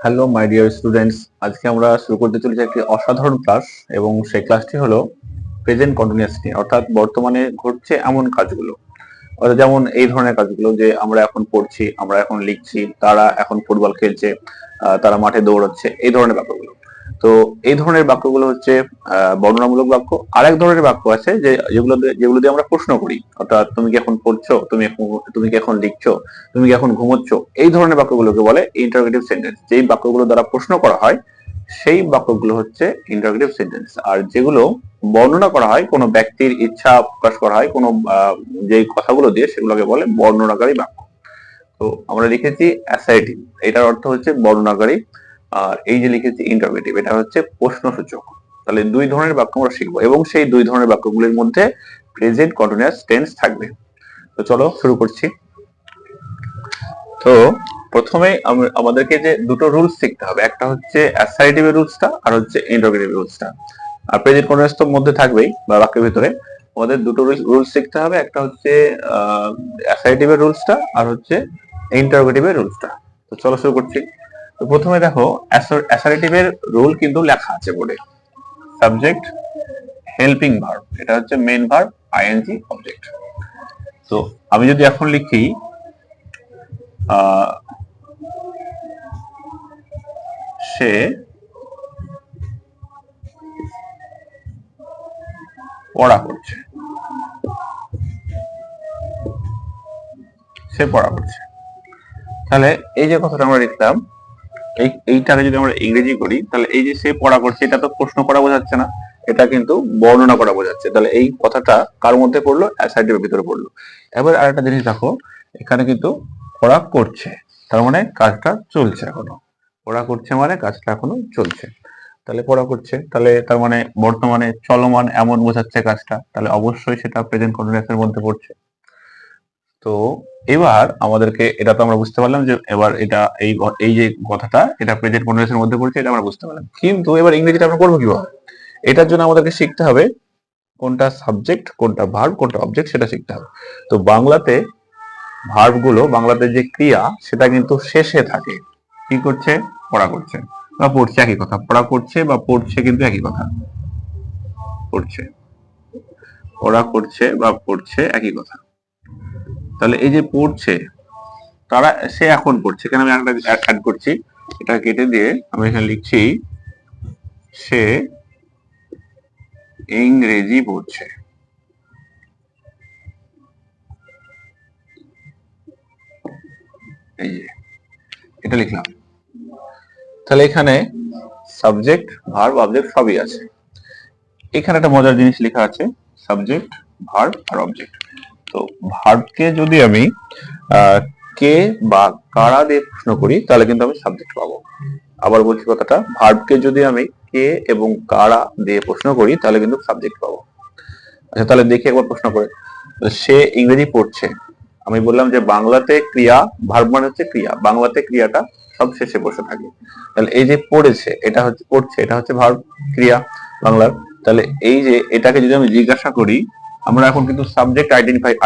Hello my dear students, আজকে আমরা শুরু করতে চলেছি একটি অসাধারণ ক্লাস এবং সেই ক্লাসটি হলো প্রেজেন্ট কন্টিনিউয়াস নিয়ে, অর্থাৎ বর্তমানে ঘটছে এমন কাজগুলো। অর্থাৎ যেমন এই ধরনের কাজগুলো যে আমরা এখন পড়ছি, আমরা এখন লিখছি, তারা এখন ফুটবল খেলছে, তারা মাঠে দৌড়াচ্ছে, এই ধরনের বাক্যগুলো। তো এই ধরনের বাক্যগুলো হচ্ছে বর্ণনামূলক বাক্য। আর এক ধরনের বাক্য আছে যে যেগুলো দিয়ে আমরা প্রশ্ন করি, অর্থাৎ তুমি কি এখন পড়ছো, তুমি কি এখন লিখছো, তুমি কি এখন ঘুমোচ্ছ, এই ধরনের বাক্যগুলোকে বলে ইন্টারোগেটিভ সেন্টেন্স। যেই বাক্যগুলো দ্বারা প্রশ্ন করা হয় সেই বাক্যগুলো হচ্ছে ইন্টারোগেটিভ সেন্টেন্স। আর যেগুলো বর্ণনা করা হয়, কোনো ব্যক্তির ইচ্ছা প্রকাশ করা হয় কোনো যেই কথাগুলো দিয়ে, সেগুলোকে বলে বর্ণনাকারী বাক্য। তো আমরা লিখেছি অ্যাসার্টিভ, এটার অর্থ হচ্ছে বর্ণনাকারী। আর এই যে লিখেছি ইন্টারোগেটিভ, এটা হচ্ছে প্রশ্নসূচক। তাহলে দুই ধরনের বাক্য আমরা শিখবো এবং সেই দুই ধরনের বাক্যগুলির মধ্যে প্রেজেন্ট কন্টিনিউয়াস টেন্স থাকবে। তো চলো শুরু করছি। তো প্রথমে আমাদেরকে যে দুটো রুলস শিখতে হবে, একটা হচ্ছে অ্যাসার্টিভ এর রুলসটা আর হচ্ছে ইন্টারোগেটিভ রুলসটা। আর প্রেজেন্ট কন্টিনিউয়াস তো মধ্যে থাকবেই বা বাক্যের ভিতরে। আমাদের দুটো রুলস শিখতে হবে, একটা হচ্ছে অ্যাসার্টিভ এর রুলসটা আর হচ্ছে ইন্টারোগেটিভ এর রুলসটা। তো চলো শুরু করছি। তো প্রথমে দেখো, অ্যাসার্টিভ এর রুল কিন্তু লেখা আছে বোর্ডে। সাবজেক্ট, হেল্পিং ভার্ব, এটা হচ্ছে মেইন ভার্ব, আইএনজি, অবজেক্ট। তো আমি যদি এখন লিখি সে পড়া করছে, সে পড়া করছে, তাহলে এই যে কথাটা আমরা লিখলাম, এইটাকে যদি আমরা ইংরেজি করি, তাহলে এই যে সে পড়া করছে, এটা তো প্রশ্ন করা বোঝাচ্ছে না, এটা কিন্তু বর্ণনা করা বোঝাচ্ছে। তাহলে এই কথাটা কার মধ্যে পড়লো? অ্যাসার্টিভের ভিতরে পড়লো। এবার আরেকটা জিনিস দেখো, এখানে কিন্তু পড়া করছে, তার মানে কাজটা চলছে এখনো। পড়া করছে মানে কাজটা এখনো চলছে। তাহলে পড়া করছে, তাহলে তার মানে বর্তমানে চলমান এমন বোঝাচ্ছে কাজটা, তাহলে অবশ্যই সেটা প্রেজেন্ট কন্টিনিউয়াসের মধ্যে পড়ছে। তো এবার আমাদেরকে, এটা তো আমরা বুঝতে পারলাম যে এবার এটা এই যে কথাটা, এটা প্রেজেন্ট কন্টিনিউয়াসের মধ্যে পড়ছে, এটা আমরা বুঝতে পারলাম। কিন্তু এবার ইংরেজিটা আমরা করবো কিভাবে? এটার জন্য আমাদেরকে শিখতে হবে কোনটা সাবজেক্ট, কোনটা ভার্ব, কোনটা অবজেক্ট, সেটা শিখতে হবে। তো বাংলাতে ভার্ব গুলো, বাংলাতে যে ক্রিয়া, সেটা কিন্তু শেষে থাকে। কি করছে? পড়া করছে বা পড়ছে, একই কথা। পড়া করছে বা পড়ছে কিন্তু একই কথা। পড়ছে, পড়া করছে বা পড়ছে একই কথা। তাহলে এই যে পড়ছে, তারা, সে এখন পড়ছে, কেন আমি একটা অ্যাড করছি, এটা কেটে দিয়ে আমি এখানে লিখছি সে ইংরেজি পড়ছে। এই যে এটা লিখলাম। তাহলে এখানে সাবজেক্ট, ভার্ব, অবজেক্ট সবই আছে। এখানে একটা মজার জিনিস লেখা আছে, সাবজেক্ট, ভার্ব আর অবজেক্ট। তো ভার্বকে যদি আমি কে বা কারা দিয়ে প্রশ্ন করি, তাহলে কিন্তু আমি সাবজেক্ট পাবো। আবার বলছি কথাটা, ভার্বকে যদি আমি কে এবং কারা দিয়ে প্রশ্ন করি, তাহলে কিন্তু সাবজেক্ট পাবো। আচ্ছা, তাহলে দেখি একবার প্রশ্ন করে। সে ইংরেজি পড়ছে, আমি বললাম যে বাংলাতে ক্রিয়া, ভার্ব মানে হচ্ছে ক্রিয়া, বাংলাতে ক্রিয়াটা সব শেষে বসে থাকে। তাহলে এই যে পড়েছে, এটা হচ্ছে পড়ছে, এটা হচ্ছে ভার্ব, ক্রিয়া বাংলার। তাহলে এই যে এটাকে যদি আমি জিজ্ঞাসা করি, আমরা এখন কিন্তু সাবজেক্ট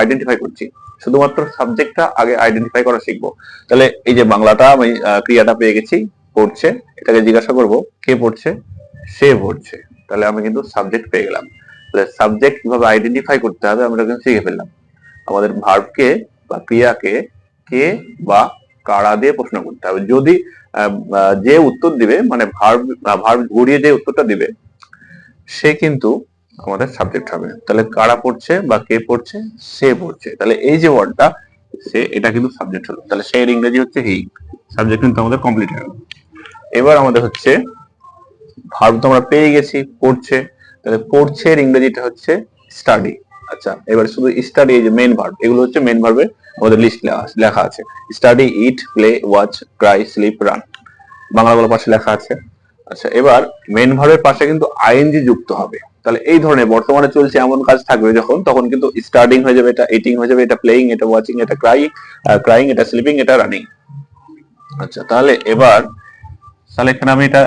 আইডেন্টিফাই করছি, শুধুমাত্র সাবজেক্টটা আগে আইডেন্টিফাই করা শিখবো। তাহলে এই যে বাংলাটা আমি ক্রিয়াটা পেয়ে গেছি, পড়ছে, এটাকে জিজ্ঞাসা করব কে পড়ছে? সে পড়ছে। তাহলে আমি কিন্তু সাবজেক্ট পেয়ে গেলাম। তাহলে সাবজেক্ট কিভাবে আইডেন্টিফাই করতে হবে আমরা কিন্তু শিখে ফেললাম। আমাদের ভার্বকে বা ক্রিয়াকে কে বা কারা দিয়ে প্রশ্ন করতে হবে। যদি যে উত্তর দিবে, মানে ভার্ব ঘুরিয়ে যে উত্তরটা দিবে, সে কিন্তু আমাদের সাবজেক্ট হবে। তাহলে কারা পড়ছে বা কে পড়ছে? সে পড়ছে। তাহলে এই যে ওয়ার্ডটা সে, এটা কিন্তু সাবজেক্ট হলো। তাহলে সে এর ইংরেজি হচ্ছে হি। সাবজেক্ট কিন্তু আমাদের কমপ্লিট হয়ে গেল। এবার আমাদের হচ্ছে ভার্ব তো আমরা পেয়ে গেছি, পড়ছে। তাহলে পড়ছে এর ইংরেজিটা হচ্ছে স্টাডি। আচ্ছা, এবার শুধু স্টাডি, এই যে মেইন ভার্ব, এগুলো হচ্ছে মেইন ভার্বে আমাদের লিস্ট লেখা আছে। Study, eat, play, watch, cry, sleep, run, বাংলাগুলো পাশে লেখা আছে। আচ্ছা, এবার মেইন ভার্বের পাশে কিন্তু আইএনজি যুক্ত হবে। তাহলে এই ধরনের বর্তমানে চলছে এমন কাজ থাকবে যখন, তখন কিন্তু স্টাডিং হয়ে যাবে, এটা ইটিং হয়ে যাবে, এটা প্লেইং, এটা ওয়াচিং, এটা ক্রাইং, এটা স্লিপিং, এটা রানিং। আচ্ছা, তাহলে এবার, তাহলে এখানে আমি এটা,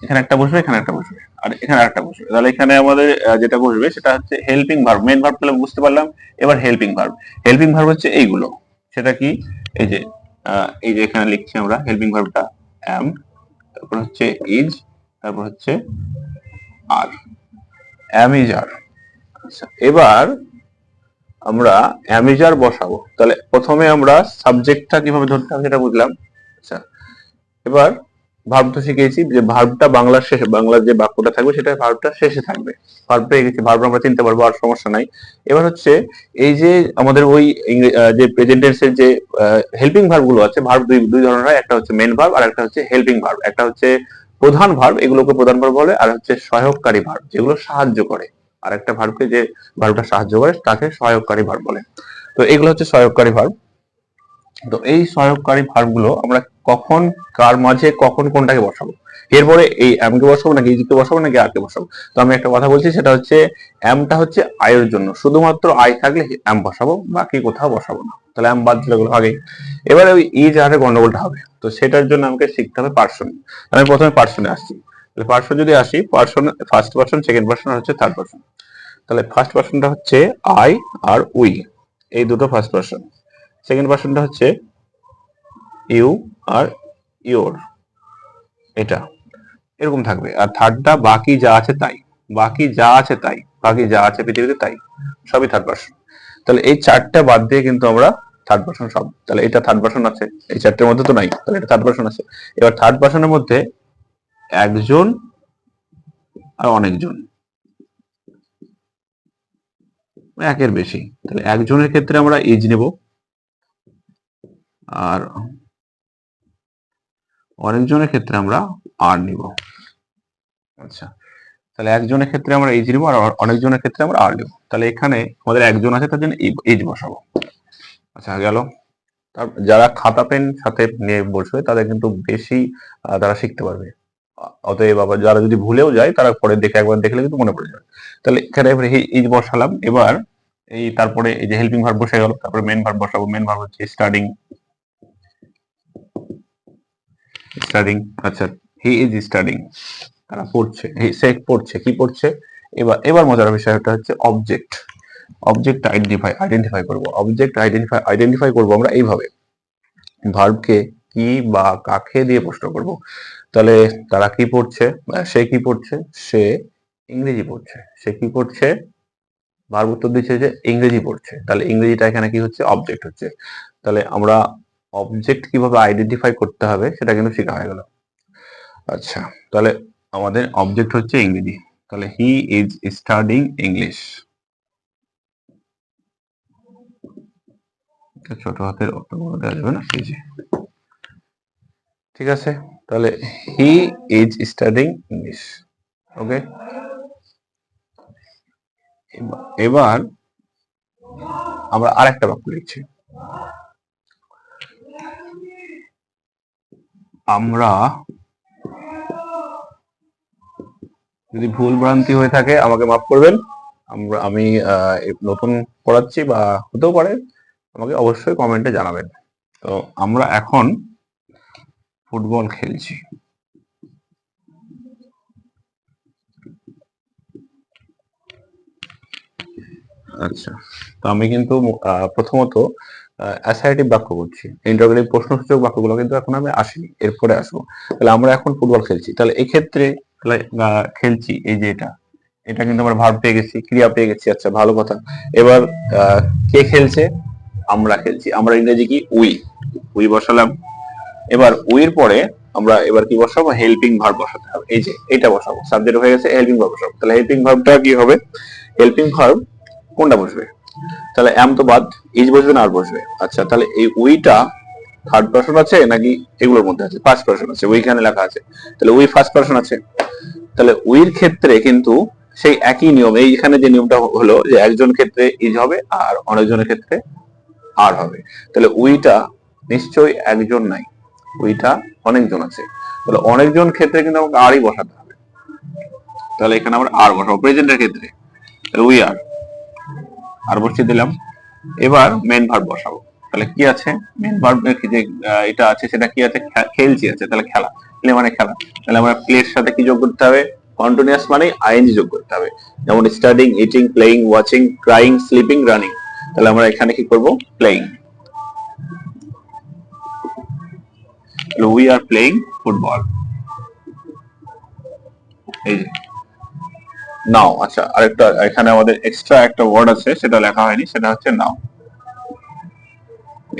এখানে একটা বসবে, এখানে একটা বসবে, আর এখানে আরেকটা বসবে। তাহলে এখানে আমাদের যেটা বসবে সেটা হচ্ছে হেল্পিং ভার্ব। মেইন ভার্ব তাহলে বুঝতে পারলাম। এবার হেল্পিং ভার্ব, হেল্পিং ভার্ব হচ্ছে এইগুলো। সেটা কি? এই যে এই যে এখানে লিখছি আমরা হেল্পিং ভার্বটা অ্যাম, তারপর হচ্ছে ইজ, তারপর হচ্ছে আর, অ্যাম ইজ আর। আচ্ছা, এবার আমরা অ্যাম ইজ আর বসাবো। তাহলে প্রথমে আমরা সাবজেক্টটা কিভাবে ধরতে হবে সেটা বুঝলাম। আচ্ছা, এবার ভার্ব তো শিখেছি যে ভার্বটা বাংলার শেষে, বাংলার যে বাক্যটা থাকবে সেটা ভার্বটা শেষে থাকবে। ভার্ব পেয়ে গেছি, ভার্ব আমরা চিনতে পারবো, আর সমস্যা নাই। এবার হচ্ছে এই যে আমাদের ওই যে প্রেজেন্ট টেন্সের যে হেল্পিং ভার্ব গুলো আছে, ভার্ব দুই দুই ধরনের হয়, একটা হচ্ছে মেন ভার্ব আর একটা হচ্ছে হেল্পিং ভার্ব। একটা হচ্ছে প্রধান ভার্ব, এগুলোকে প্রধান ভার্ব বলে, আর হচ্ছে সহায়ককারী ভার্ব যেগুলো সাহায্য করে। আর একটা ভার্বকে যে ভার্বটা সাহায্য করে তাকে সহায়ককারী ভার্ব বলে। তো এগুলো হচ্ছে সহায়ককারী ভার্ব। তো এই সহায়ককারী ভার্ব গুলো আমরা কখন, কার মাঝে, কখন কোনটাকে বসাবো, এরপরে এই এম কে বসাবো নাকি ইজ কে বসাবো নাকি আর কে বসাবো। তো আমি একটা কথা বলছি, সেটা হচ্ছে এমটা হচ্ছে আয়ের জন্য, শুধুমাত্র আয় থাকলে এম বসাবো, বাকি কোথাও বসাবো না। তাহলে এম বাদ দিলে আগে। এবারে ওই ইজ আর গন্ডগোলটা হবে, তো সেটার জন্য আমাকে শিখতে হবে পার্সন। আমি প্রথমে পার্সনে আসছি। তাহলে পার্সন যদি আসি, person first person, second person আর হচ্ছে থার্ড পার্সন। তাহলে ফার্স্ট পার্সনটা হচ্ছে আই আর উই, এই দুটো ফার্স্ট পার্সন। সেকেন্ড পার্সনটা হচ্ছে ইউ আর ইওর, এটা এরকম থাকবে। আর থার্ডটা বাকি যা আছে তাই, বাকি যা আছে তাই, বাকি যা আছে পৃথিবীতে তাই, সবই থার্ড পার্সন। তাহলে এই চারটা বাদ দিয়ে কিন্তু আমরা থার্ড পার্সন সব। তাহলে এটা থার্ড পার্সন আছে, এই চারটের মধ্যে তো নাই, তাহলে এটা থার্ড পার্সন আছে। এবার থার্ড পার্সনের মধ্যে একজন আর অনেকজন, একের বেশি। তাহলে একজনের ক্ষেত্রে আমরা ইজ নেব, আর অনেকজনের ক্ষেত্রে আমরা আর নিব। আচ্ছা, তাহলে একজনের ক্ষেত্রে আমরা ইজ নিব আর অনেকজনের ক্ষেত্রে আমরা আর নিব। তাহলে এখানে আমাদের একজন আছে, তার জন্য ইজ বসাবো। আচ্ছা, গেল। যারা খাতা পেন সাথে নিয়ে বসবে তাদের কিন্তু বেশি তারা শিখতে পারবে। অতএব আবার যারা যদি ভুলেও যায় তারা পরে দেখে একবার দেখলে কিন্তু মনে পড়ে যাবে। তাহলে এখানে ইজ বসালাম। এবার এই তারপরে এই যে হেল্পিং ভার্ব বসে গেল, তারপরে মেন ভার্ব বসাবো। মেন ভার্ব হচ্ছে স্টাডিং, স্টাডিং। আচ্ছা, হি ইজ স্টাডিং, তারা পড়ছে, সে পড়ছে, কি পড়ছে। এবার এবার মজার বিষয়টা হচ্ছে অবজেক্ট। অবজেক্ট আইডেন্টিফাই করব। অবজেক্ট আইডেন্টিফাই করব আমরা এইভাবে, ভার্বকে কি বা কাকে দিয়ে প্রশ্ন করব। তাহলে তারা কি পড়ছে, সে কি পড়ছে, সে ইংরেজি পড়ছে। সে কি পড়ছে, ভার্ব উত্তর দিচ্ছে যে ইংরেজি পড়ছে। তাহলে ইংরেজিটা এখানে কি হচ্ছে, অবজেক্ট হচ্ছে। তাহলে আমরা অবজেক্ট কিভাবে আইডেন্টিফাই করতে হবে সেটা কিন্তু শেখা হয়ে গেল। আচ্ছা, তাহলে আমাদের অবজেক্ট হচ্ছে ইংরেজি। তাহলে হি ইজ স্টাডিং ইংলিশ, ছোট হাতের অত বড় দেওয়া যাবে না, এই যে, ঠিক আছে। তাহলে হি ইজ স্টাডিং ইংলিশ, ওকে। এবার আমরা আরেকটা বাক্য লিখছি। আমরা, যদি ভুল ভ্রান্তি হয়ে থাকে আমাকে মাফ করবেন। আমি নতুন পড়াচ্ছি বা হতেও পারে, আমাকে অবশ্যই কমেন্টে জানাবেন। তো আমরা এখন ফুটবল খেলছি। আচ্ছা, তো আমি কিন্তু প্রথমত অ্যাসার্টিভ বাক্য করছি, ইন্টারোগেটিভ প্রশ্নসূচক বাক্যগুলো কিন্তু এখন আমি আসিনি, এরপরে আসবো। তাহলে আমরা এখন ফুটবল খেলছি। তাহলে এই ক্ষেত্রে খেলছি, এই যে এটা, এটা কিন্তু আমরা ভার্ব পেয়ে গেছি, ক্রিয়া পেয়ে গেছি। আচ্ছা, ভালো কথা। এবার কে খেলছে, আমরা খেলছি। আমরা ইংরেজি কি, উই, উই বসালাম। এবার উইয়ের পরে আমরা এবার কি বসাবো, হেল্পিং ভার্ব বসাতে হবে। এই যে এটা বসাবো, সাবজেক্ট হয়ে গেছে, হেল্পিং ভার্ব বসাবো। তাহলে হেল্পিং ভার্বটা কি হবে, হেল্পিং ভার্ব কোনটা বসবে, তাহলে এম তো বাদ, ইজ বসবে না আর বসবে। আচ্ছা, তাহলে এই উইটা থার্ড পারসন আছে নাকি এগুলোর মধ্যে আছে, ফার্স্ট পারসন আছে, ওইখানে লেখা আছে। তাহলে উই ফার্স্ট পারসন আছে। তাহলে উইর ক্ষেত্রে কিন্তু সেই একই নিয়ম, এইখানে যে নিয়মটা হলো যে একজন ক্ষেত্রে ইজ হবে আর অনেকজনের ক্ষেত্রে আর হবে। তাহলে উইটা নিশ্চয়ই একজন নাই, উইটা অনেকজন আছে। তাহলে অনেকজন ক্ষেত্রে কিন্তু আমাকে আরই বসাতে হবে। তাহলে এখানে আমরা আর বসাবো প্রেজেন্টের ক্ষেত্রে। তাহলে উই আর বসিয়ে দিলাম। এবার মেন ভার্ব বসাবো। তাহলে কি আছে, মেন ভার্ব যে এটা আছে সেটা কি আছে, খেলছি আছে। তাহলে খেলা, প্লে মানে খেলা। তাহলে আমরা প্লের সাথে কি যোগ করতে হবে, কন্টিনিউয়াস মানে আইএনজি যোগ করতে হবে। যেমন studying, eating, playing, watching, crying, sleeping, running. তাহলে আমরা এখানে কি করব, playing. We are playing football. এই যে নাও। আচ্ছা, আরেকটা এখানে আমাদের এক্সট্রা একটা ওয়ার্ড আছে, সেটা লেখা হয়নি, সেটা হচ্ছে নাও।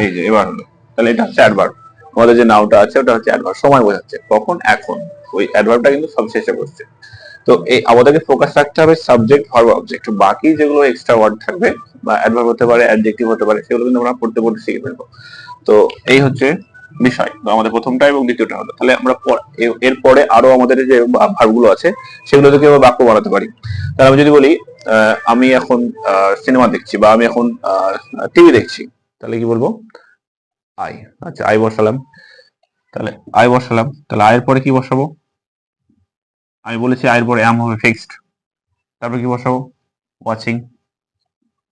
এই যে এবার হলো, তাহলে এটা হচ্ছে অ্যাডভার্ব। আমাদের যে নাওটা আছে ওটা হচ্ছে অ্যাডভার্ব, সময় বোঝাচ্ছে, কখন, এখন। ওই অ্যাডভার্বটা কিন্তু সব শেষে বসছে। তো এই আমাদেরকে ফোকাস রাখতে হবে সাবজেক্ট, ভার্ব, অবজেক্ট। বাকি যেগুলো এক্সট্রা ওয়ার্ড থাকবে বা অ্যাডভার্ব হতে পারে, অ্যাডজেক্টিভ হতে পারে, সেগুলো কিন্তু আমরা পড়তে পড়তে শিখে ফেলবো। তো এই হচ্ছে বিষয়। তো আমাদের প্রথমটা এবং দ্বিতীয়টা হলো। তাহলে আমরা এরপরে আরো আমাদের যে ভার্বগুলো আছে সেগুলো থেকে আমরা বাক্য বানাতে পারি। তাহলে আমি যদি বলি আমি এখন সিনেমা দেখছি, বা আমি এখন টিভি দেখছি, তাহলে কি বলবো? আই। আচ্ছা, আই বসালাম। তাহলে আই বসালাম, তাহলে আয়ের পরে কি বসাবো? আমি বলেছি আয়ের পরে অ্যাম হবে ফিক্সড। তারপরে কি বসাবো? ওয়াচিং।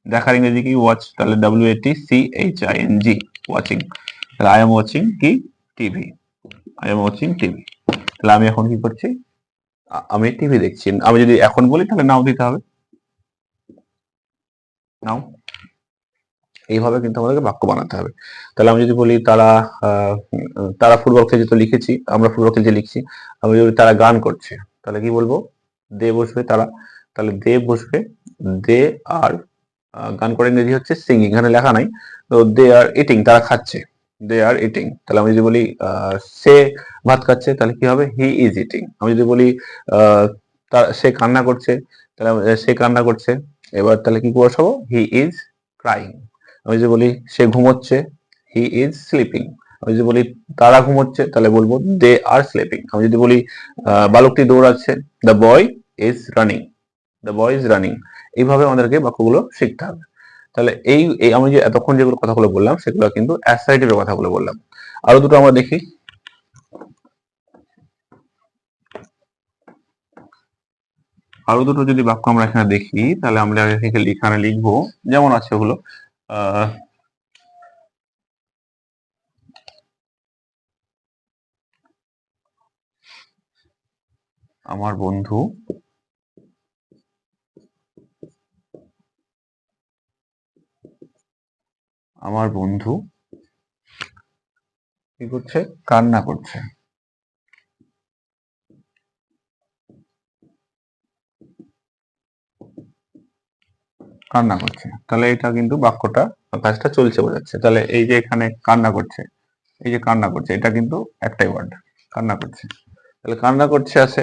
দেখার ইংরেজি কি? ওয়াচ। তাহলে WATCHING, ওয়াচিং। তাহলে আই এম ওয়াচিং কি? TV. I am watching TV. তাহলে আমি এখন কি করছি? আমি টিভি দেখছি। আমি যদি এখন বলি তাহলে নাও দিতে হবে, নাও। এইভাবে কিন্তু আমাদেরকে বাক্য বানাতে হবে। তাহলে আমি যদি বলি তারা তারা ফুটবল খেলছে, তো লিখেছি আমরা ফুটবল খেলছে লিখছি। আমি যদি তারা গান করছে, তাহলে কি বলবো? দে বসবে তারা। তাহলে দে বসবে। দে আর গান করে ইংরেজি হচ্ছে সিঙ্গিং, এখানে লেখা নাই। তো দে আর ইটিং, তারা খাচ্ছে। দে আর ইটিং। তাহলে আমি যদি বলি সে ভাত খাচ্ছে, তাহলে কি হবে? He is eating. আমি যদি বলি সে কান্না করছে, তাহলে সে কান্না করছে। এবার তাহলে কি বসাবো? He is crying. আমি যদি বলি সে ঘুমোচ্ছে, হি ইজ স্লিপিং। আমি যদি বলি তারা ঘুমোচ্ছে, তাহলে বলবো দে আর স্লিপিং। আমি যদি বলি বালকটি দৌড়াচ্ছে, the boy is running. The boy is running. এইভাবে আমাদেরকে বাক্যগুলো শিখতে হবে। তাহলে এই আমি যে এতক্ষণ যেগুলো কথাগুলো বললাম সেগুলো কিন্তু অ্যাসার্টিভের কথাগুলো বললাম। আরো দুটো আমরা দেখি। আরো দুটো যদি বাক্য আমরা এখানে দেখি, তাহলে আমরা এখানে লিখবো, যেমন আছে ওগুলো। আমার বন্ধু আমার বন্ধু কি করছে? কান্না করছে। কান্না করছে। তাহলে এটা কিন্তু বাক্যটা, কাজটা চলছে বোঝাচ্ছে। তাহলে এই যে এখানে কান্না করছে, এই যে কান্না করছে, এটা কিন্তু একটাই ওয়ার্ড, কান্না করছে। তাহলে কান্না করছে আছে,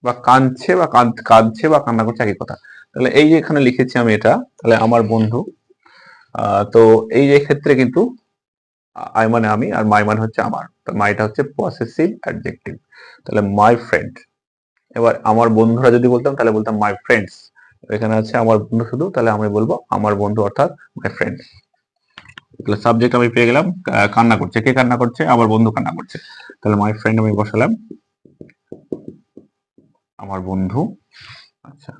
বা কাঁদছে বা কাঁদছে বা কান্না করছে, একই কথা। তাহলে এই যে এখানে লিখেছি আমি এটা, তাহলে আমার বন্ধু। তো এই যে ক্ষেত্রে কিন্তু আই মানে আমি, আর মাই মানে হচ্ছে আমার। মাইটা হচ্ছে পসেসিভ অ্যাডজেক্টিভ। তাহলে মাই ফ্রেন্ড। এবার আমার বন্ধুরা যদি বলতাম, তাহলে বলতাম মাই ফ্রেন্ডস। এখানে আছে আমার বন্ধু শুধু, তাহলে আমি বলবো আমার বন্ধু, অর্থাৎ মাই ফ্রেন্ড। তাহলে সাবজেক্ট আমি পেয়ে গেলাম, কান্না করছে। কে কান্না করছে? আমার বন্ধু কান্না করছে। তাহলে মাই ফ্রেন্ড আমি বসালাম, আমার বন্ধু। আচ্ছা,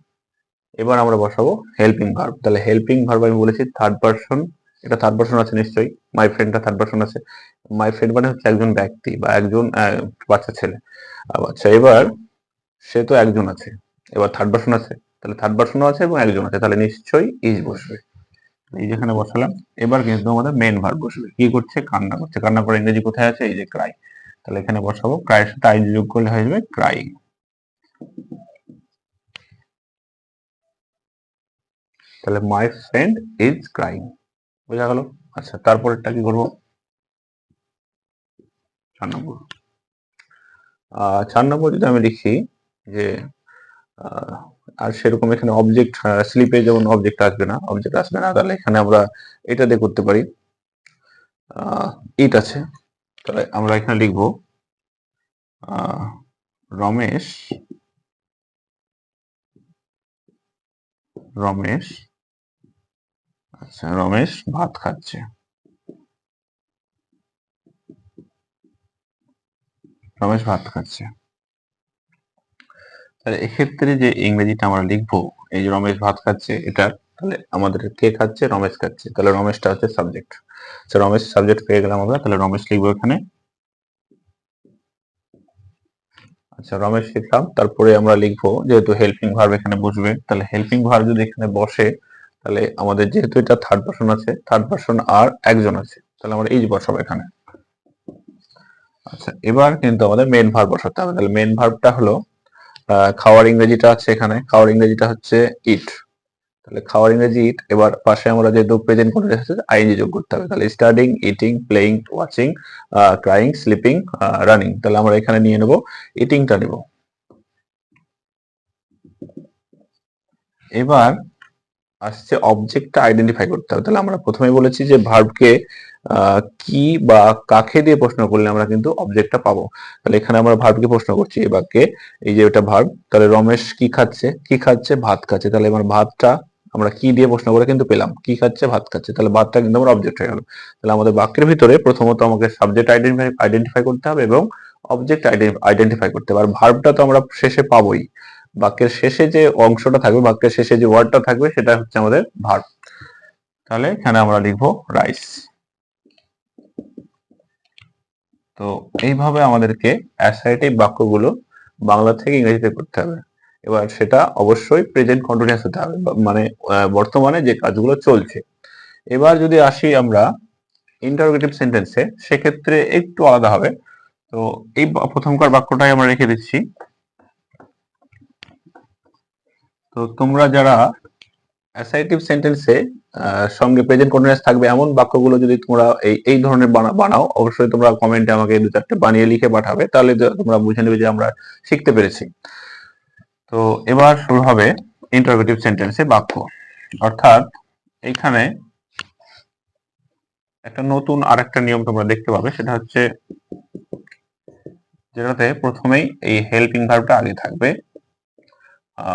এবার আমরা বসাবো হেল্পিং ভার্ব। তাহলে হেল্পিং ভার্ব আমি বলেছি থার্ড পারসন, এটা থার্ড পারসন আছে নিশ্চয়ই। মাই ফ্রেন্ডটা থার্ড পারসন আছে। মাই ফ্রেন্ড মানে হচ্ছে একজন ব্যক্তি বা একজন বাচ্চা ছেলে। আচ্ছা, এবার সে তো একজন আছে, এবার থার্ড পারসন আছে, তাহলে থার্ড পারসনও আছে এবং একজন আছে, তাহলে নিশ্চয়ই ইজ বসবে। এই যেখানে বসালাম। এবার কিন্তু আমাদের মেন ভার্ব বসবে। কি করছে? কান্না করছে। কান্না করে ইংরেজি কোথায় আছে? এই যে ক্রাই। তাহলে এখানে বসাবো, ক্রাইয়ের সাথে আই যোগ করলে হয়ে যাবে ক্রাইং। তাহলে মাই ফ্রেন্ড ইজ ক্রাইং, বোঝা গেল? আচ্ছা, তারপরেরটা কি করবো? 4 নম্বর। 4 নম্বর যদি আমি লিখি যে আর সেরকম এখানে অবজেক্ট, স্লিপে যেমন অবজেক্ট আসবে না, তাহলে এখানে আমরা এটা দিয়ে করতে পারি। ইট আছে, তাহলে আমরা এখানে লিখবো রমেশ রমেশ আচ্ছা, রমেশ ভাত খাচ্ছে। রমেশ ভাত খাচ্ছে। তাহলে এক্ষেত্রে যে ইংরেজিটা আমরা লিখবো, এই যে রমেশ ভাত খাচ্ছে, এটা তাহলে আমাদের কে খাচ্ছে? রমেশ খাচ্ছে। তাহলে রমেশটা হচ্ছে সাবজেক্ট। আচ্ছা, রমেশ সাবজেক্ট পেয়ে গেলাম আমরা, তাহলে রমেশ লিখবো এখানে। আচ্ছা, রমেশ লিখলাম। তারপরে আমরা লিখবো, যেহেতু হেল্পিং ভার্ব এখানে বসবে, তাহলে হেল্পিং ভার্ব যদি এখানে বসে, তাহলে আমাদের যেহেতু এটা থার্ড পারসন আছে, থার্ড পারসন আর একজন আছে, তাহলে আমরা ইজ বসাবো এখানে। আচ্ছা, এবার কিন্তু আমাদের মেন ভার্ব বসাতে হবে। তাহলে মেন ভার্বটা হলো খাওয়ার ইংরেজিটা আছে এখানে, খাওয়ার ইংরেজিটা হচ্ছে ইট। তাহলে খাওয়ার ইংরেজি ইট, এবার পাশে আমরা যেহেতু প্রেজেন্ট কন্টিনিউয়াস আছে আইএনজি যোগ করতে হবে। তাহলে studying, eating, playing, watching, crying, sleeping, running. তাহলে আমরা এখানে নিয়ে নেব ইটিংটা নেব। এবার আসছে অবজেক্টটা আইডেন্টিফাই করতে হবে। তাহলে আমরা প্রথমে বলেছি যে ভার্বকে কি বা কাকে দিয়ে প্রশ্ন করলে আমরা কিন্তু অবজেক্টটা পাবো। তাহলে এখানে আমরা ভার্বকে প্রশ্ন করছি এই বাক্যে, এই যে এটা ভার্ব। তাহলে রমেশ কি খাচ্ছে? কি খাচ্ছে? ভাত খাচ্ছে। তাহলে আমার ভাতটা আমরা কি দিয়ে প্রশ্ন করে কিন্তু পেলাম, কি খাচ্ছে? ভাত খাচ্ছে। তাহলে ভাতটা কিন্তু আমার অবজেক্ট হয়ে গেল। তাহলে আমাদের বাক্যের ভিতরে প্রথমত আমাকে সাবজেক্ট আইডেন্টিফাই করতে হবে এবং অবজেক্ট আইডেন্টিফাই করতে হবে। আর ভার্বটা তো আমরা শেষে পাবোই। বাক্যের শেষে যে অংশটা থাকবে, বাক্যের শেষে যে ওয়ার্ডটা থাকবে সেটা হচ্ছে আমাদের ভার্ব। তাহলে এখানে আমরা লিখবো রাইস। তো এইভাবে আমাদেরকে অ্যাসার্টিভ বাক্যগুলো বাংলা থেকে ইংরেজিতে করতে হবে। এবার সেটা অবশ্যই প্রেজেন্ট কন্টিনিউয়াস হতে হবে, মানে বর্তমানে যে কাজগুলো চলছে। এবার যদি আসি আমরা ইন্টারোগেটিভ সেন্টেন্সে, সেক্ষেত্রে একটু আলাদা হবে। তো এই প্রথমকার বাক্যটাই আমরা রেখে দিচ্ছি। তো তোমরা যারা অ্যাসার্টিভ সেন্টেন্সে সঙ্গে প্রেজেন্ট কন্টিনিউয়াস থাকবে এমন বাক্যগুলো যদি তোমরা এই ধরনের বানাও, অবশ্যই তোমরা কমেন্টে আমাকে 2-4টে বানিয়ে লিখে পাঠাবে, তাহলে তোমরা বুঝে নেবে যে আমরা শিখতে পেরেছি। তো এবার শুরু হবে ইন্টারোগেটিভ সেন্টেন্সে বাক্য। অর্থাৎ এখানে একটা নতুন আরেকটা নিয়ম তোমরা দেখতে পাবে, সেটা হচ্ছে যেটাতে প্রথমেই এই হেল্পিং ভার্বটা আগে থাকবে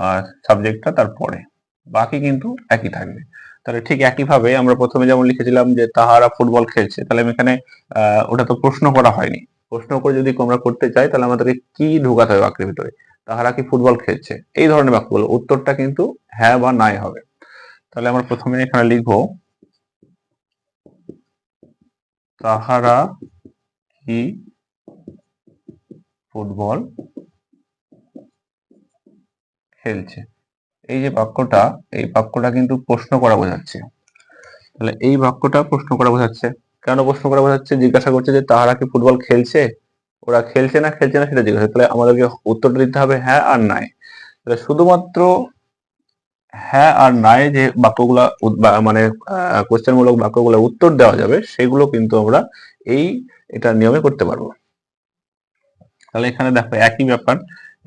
আর সাবজেক্টটা তারপরে, বাকি কিন্তু একই থাকবে। তাহলে ঠিক একইভাবে আমরা প্রথমে যেমন লিখেছিলাম যে তাহারা ফুটবল খেলছে, তাহলে আমি এখানে ওটা তো প্রশ্ন করা হয়নি। প্রশ্ন করে যদি আমরা করতে চাই তাহলে আমাদেরকে কি ঢোকাতে হবে বাক্যের ভিতরে? তাহারা কি ফুটবল খেলছে? এই ধরনের বাক্যগুলো উত্তরটা কিন্তু হ্যাঁ বা নাই হবে। তাহলে আমরা প্রথমে এখানে লিখবো তাহারা কি ফুটবল খেলছে। এই যে বাক্যটা, এই বাক্যটা কিন্তু প্রশ্ন করা বোঝাচ্ছে। তাহলে এই বাক্যটা প্রশ্ন করা বোঝাচ্ছে। কেন প্রশ্ন করা বোঝাচ্ছে? জিজ্ঞাসা করছে যে তাহারা কি ফুটবল খেলছে, ওরা খেলছে না খেলছে না সেটা জিজ্ঞাসা। তাহলে আমাদেরকে উত্তরটা দিতে হবে হ্যাঁ আর নাই। তাহলে শুধুমাত্র হ্যাঁ আর নাই যে বাক্যগুলা মানে কোশ্চেন মূলক বাক্যগুলো উত্তর দেওয়া যাবে, সেগুলো কিন্তু আমরা এটা নিয়মে করতে পারবো। তাহলে এখানে দেখো একই ব্যাপার,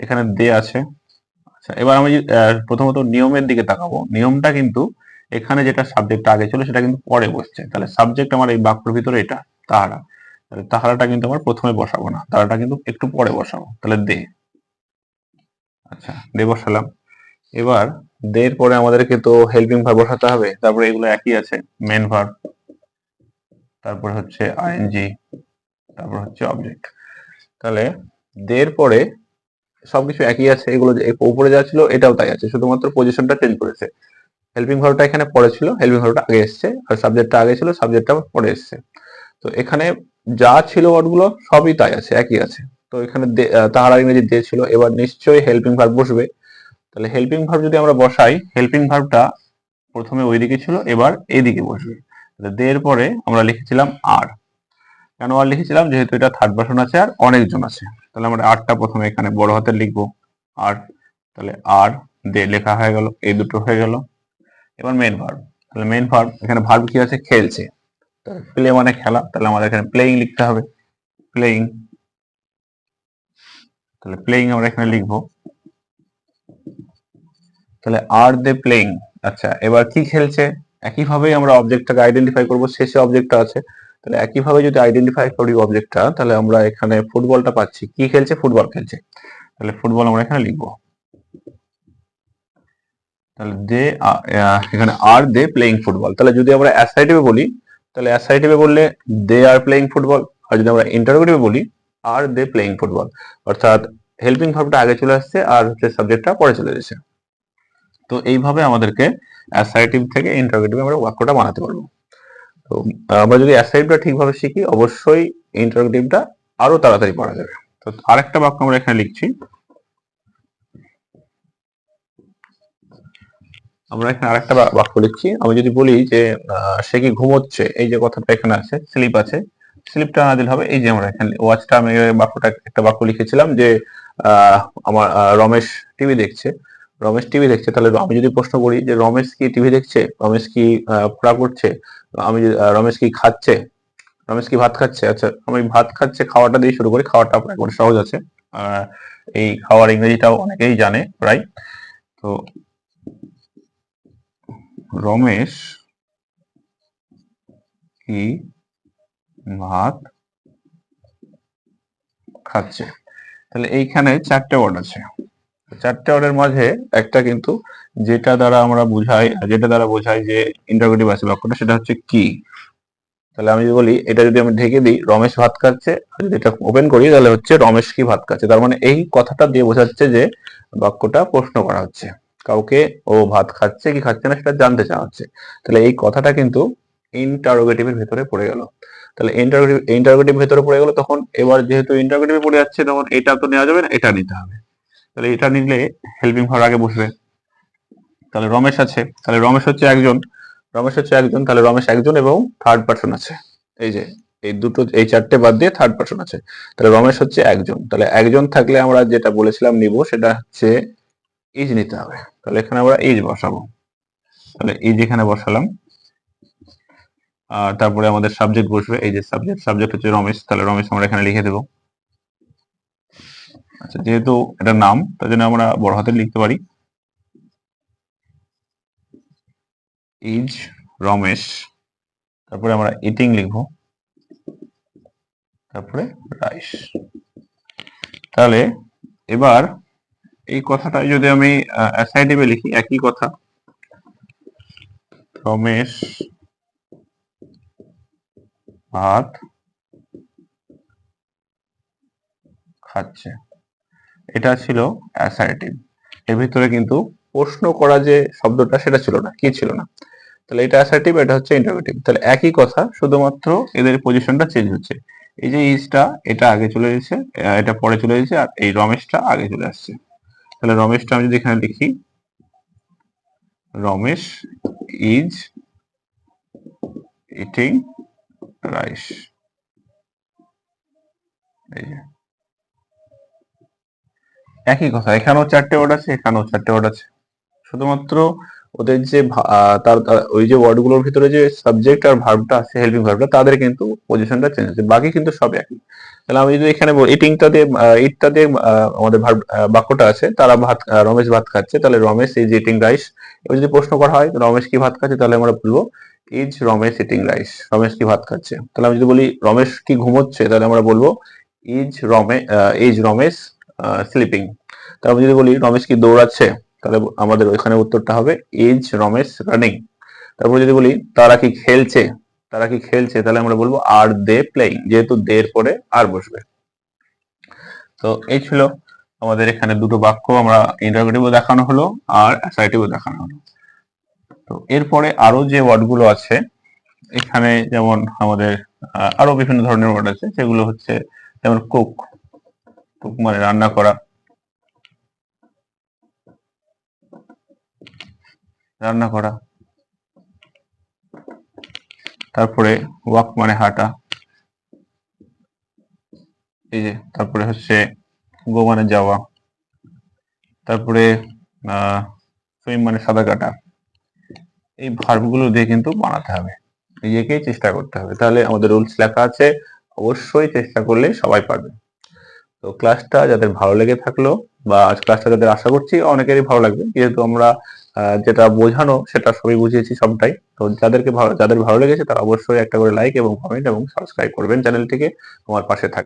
এখানে দে আছে। আচ্ছা, এবার আমি প্রথমত নিয়মের দিকে তাকাবো। নিয়মটা কিন্তু এখানে যেটা সাবজেক্ট আগে ছিল সেটা কিন্তু পরে বসছে। তাহলে সাবজেক্ট আমার এই বাক্যের ভিতরে এটা তাহারা, তাহলে তাহারাটা কিন্তু আমার প্রথমে বসাবো না, তাহারাটা কিন্তু একটু পরে বসাবো। তাহলে দে। আচ্ছা, দে বসালাম। এবার দের পরে আমাদেরকে তো হেল্পিং ভার্ব বসাতে হবে। তারপরে এগুলো একই আছে, মেন ভার্ব, তারপর হচ্ছে আইএনজি, তারপর হচ্ছে অবজেক্ট। তাহলে দের পরে সবকিছু একই আছে, এগুলো যে উপরে যা ছিল এটাও তাই আছে, শুধুমাত্র পজিশনটা চেঞ্জ করেছে। হেল্পিং ভার্বটা এখানে পরে ছিল, হেল্পিং ভার্বটা আগে এসছে, আর সাবজেক্টটা আগে ছিল, সাবজেক্টটা পরে এসছে। তো এখানে যা ছিল ওয়ার্ডগুলো সবই তাই আছে, একই আছে। তো এখানে তাহারা ইংরেজি দে ছিল, এবার নিশ্চয়ই হেল্পিং ভার্ব বসবে। তাহলে হেল্পিং ভার্ব যদি আমরা বসাই, হেল্পিং ভার্বটা প্রথমে ওইদিকে ছিল, এবার এইদিকে বসবে। দের পরে আমরা লিখেছিলাম আর। কেন আর লিখেছিলাম? যেহেতু এটা থার্ড পারসন আছে আর অনেকজন আছে। তাহলে আমরা আরটা প্রথমে এখানে বড় হাতের লিখবো, আর। তাহলে আর দে লেখা হয়ে গেল, এই দুটো হয়ে গেল। এবার মেন ভার্ব। তাহলে মেন ভার্ব, এখানে ভার্ব কি আছে? খেলছে। প্লে মানে খেলা, তাহলে আমাদের এখানে প্লেইং লিখতে হবে, প্লেইং। তাহলে প্লেইং আমরা এখানে লিখবো। তাহলে আর দে প্লেইং। আচ্ছা, এবার কি খেলছে? একইভাবেই আমরা অবজেক্টটাকে আইডেন্টিফাই করব, শেষে অবজেক্টটা আছে। তাহলে একইভাবে যদি আইডেন্টিফাই করি অবজেক্টটা, তাহলে আমরা এখানে ফুটবলটা পাচ্ছি। কি খেলছে? ফুটবল খেলছে। তাহলে ফুটবল আমরা এখানে লিখবো। তাহলে দে এখানে আর দে প্লেইং ফুটবল। তাহলে যদি আমরা অ্যাসার্টিভে বলি, তাহলে অ্যাসার্টিভে বললে দে আর প্লেইং ফুটবল। আর যদি আমরা ইন্টারোগেটিভে বলি, আর দে প্লেইং ফুটবল। অর্থাৎ হেল্পিং ভার্বটা আগে চলে আসছে আর হচ্ছে সাবজেক্টটা পরে চলে এসেছে। তো এইভাবে আমাদেরকে অ্যাসার্টিভ থেকে ইন্টারোগেটিভে আমরা বাক্যটা বানাতে পারবো। তো আমরা যদি অ্যাসার্টিভটা ঠিকভাবে শিখি, অবশ্যই ইন্টারোগেটিভটা আরো তাড়াতাড়ি পড়া যাবে। তো আরেকটা বাক্য আমরা এখানে লিখছি। আমরা এখানে আরেকটা বাক্য লিখছি। আমি যদি বলি যে সে কি ঘুমোচ্ছে, এই যে কথাটা এখানে আছে, স্লিপ আছে, স্লিপটা না দিলে হবে এই যে আমরা এখানে ওয়াচটা আমি বাক্যটা একটা বাক্য লিখেছিলাম যে আমার রমেশ টিভি দেখছে। রমেশ টিভি দেখছে, তাহলে আমি যদি প্রশ্ন করি যে রমেশ কি টিভি দেখছে, রমেশ কি পড়া করছে, রমেশ কি খাচ্ছে, রমেশ কি ভাত খাচ্ছে, আচ্ছা আমি ভাত খাচ্ছে খাওয়াটা দিয়ে শুরু করি, খাওয়াটা একবার সহজ আছে। এই খাওয়ার ইংরেজিটাও অনেকেই জানে প্রায়। তো রমেশ কি ভাত খাচ্ছে, তাহলে এইখানে চারটে ওয়ার্ড আছে। চারটে ওয়ার্ডের মাঝে একটা কিন্তু যেটা দ্বারা আমরা বোঝাই যে ইন্টারোগেটিভ আছে বাক্যটা, সেটা হচ্ছে কি। তাহলে আমি যদি বলি এটা যদি আমি ঢেকে দিই রমেশ ভাত খাচ্ছে, আর যদি এটা ওপেন করি তাহলে হচ্ছে রমেশ কি ভাত খাচ্ছে। তার মানে এই কথাটা দিয়ে বোঝাচ্ছে যে বাক্যটা প্রশ্ন করা হচ্ছে, কাউকে ও ভাত খাচ্ছে কি খাচ্ছে না সেটা জানতে চাওয়া হচ্ছে। তাহলে এই কথাটা কিন্তু ইন্টারোগেটিভের ভেতরে পড়ে গেল। তাহলে ইন্টারোগেটিভ ভেতরে পড়ে গেল, তখন এবার যেহেতু ইন্টারোগেটিভে পড়ে যাচ্ছে তখন এটা তো নেওয়া যাবে না, এটা নিতে হবে। তাহলে এটা নিলে হেল্পিং ভার্ব আগে বসবে। তাহলে রমেশ আছে, তাহলে রমেশ হচ্ছে একজন, তাহলে রমেশ একজন এবং থার্ড পারসন আছে। এই যে এই চারটে বাদ দিয়ে থার্ড পারসন আছে, তাহলে রমেশ হচ্ছে একজন। তাহলে একজন থাকলে আমরা যেটা বলেছিলাম নিব সেটা হচ্ছে ইজ নিতে হবে। তাহলে এখানে আমরা ইজ বসাবো, তাহলে ইজ এখানে বসালাম। আর তারপরে আমাদের সাবজেক্ট বসবে, এই যে সাবজেক্ট হচ্ছে রমেশ, তাহলে রমেশ আমরা এখানে লিখে দেবো। আচ্ছা যেহেতু এটা নাম তার জন্য আমরা বড় হাতে লিখতে পারি ইজ রমেশ, তারপরে আমরা ইটিং লিখবো, তারপরে রাইস। তাহলে এবার এই কথাটা যদি আমি অ্যাসাইটিভে লিখি একই কথা, রমেশ ভাত খাচ্ছে, এটা ছিল অ্যাসার্টিভ। এর ভিতরে কিন্তু প্রশ্ন করা যে শব্দটা সেটা ছিল না, কি ছিল না। তাহলে এটা অ্যাসার্টিভ, এটা হচ্ছে ইন্টারোগেটিভ। তাহলে একই কথা, শুধুমাত্র এদের পজিশনটা চেঞ্জ হচ্ছে। এই যে ইজটা এটা আগে চলে এসেছে, এটা পরে চলে এসেছে, আর এই রমেশটা আগে চলে আসছে। তাহলে রমেশটা আমি যদি এখানে লিখি রমেশ ইজ ইটিং রাইস, এই যে একই কথা, এখানেও চারটে ওয়ার্ড আছে, এখানেও চারটে ওয়ার্ড আছে। শুধুমাত্র ওদের যে ওই যে ওয়ার্ড গুলোর ভিতরে যে সাবজেক্ট আর ভার্বটা আছে, হেল্পিং ভার্বটা, তাদের কিন্তু পজিশনটা চেঞ্জ হচ্ছে, বাকি কিন্তু সব একই। তাহলে আমি যদি এখানে ইটিংটা দিয়ে ইটটা দিয়ে আমাদের বাক্যটা আছে, তারা রমেশ ভাত খাচ্ছে, তাহলে রমেশ ইজ ইটিং রাইস। এবার যদি প্রশ্ন করা হয় রমেশ কি ভাত খাচ্ছে, তাহলে আমরা বলবো is Ramesh eating rice, Ramesh কি ভাত খাচ্ছে। তাহলে আমি যদি বলি রমেশ কি ঘুমোচ্ছে, তাহলে আমরা বলবো ইজ রমেশ স্লিপিং। তারপর যদি বলি রমেশ কি দৌড়াচ্ছে, তাহলে আমাদের ওইখানে উত্তরটা হবে ইজ রমেশ রানিং। তারপর যদি বলি তারা কি খেলছে, তাহলে আমরা বলবো আর দে প্লেইং, যেহেতু দের পরে আর বসবে। তো এই ছিল আমাদের এখানে দুটো বাক্য, আমরা ইন্টারোগেটিভও দেখানো হলো আর অ্যাসার্টিভও দেখানো হলো। তো এরপরে আরো যে ওয়ার্ড গুলো আছে এখানে, যেমন আমাদের আরো বিভিন্ন ধরনের ওয়ার্ড আছে, সেগুলো হচ্ছে যেমন কুক, মানে রান্না করা, তারপরে ওয়াক মানে হাঁটা, এই যে, তারপরে হচ্ছে গো মানে যাওয়া, তারপরে সুইম মানে সাঁতার কাটা। এই ভার্বগুলো দিয়ে কিন্তু বানাতে হবে, নিজেকেই চেষ্টা করতে হবে, তাহলে আমাদের রুলস লেখা আছে, অবশ্যই চেষ্টা করলে সবাই পারবে। তো ক্লাসটা যাদের ভালো লেগে থাকলো, বা ক্লাসটা যাদের আশা করছি অনেকেরই ভালো লাগবে, যেহেতু আমরা যেটা বোঝানো সেটা সবই বুঝিয়েছি সবটাই। তো যাদের ভালো লেগেছে তারা অবশ্যই একটা করে লাইক এবং কমেন্ট এবং সাবস্ক্রাইব করবেন চ্যানেলটিকে, আমার পাশে থাকবেন।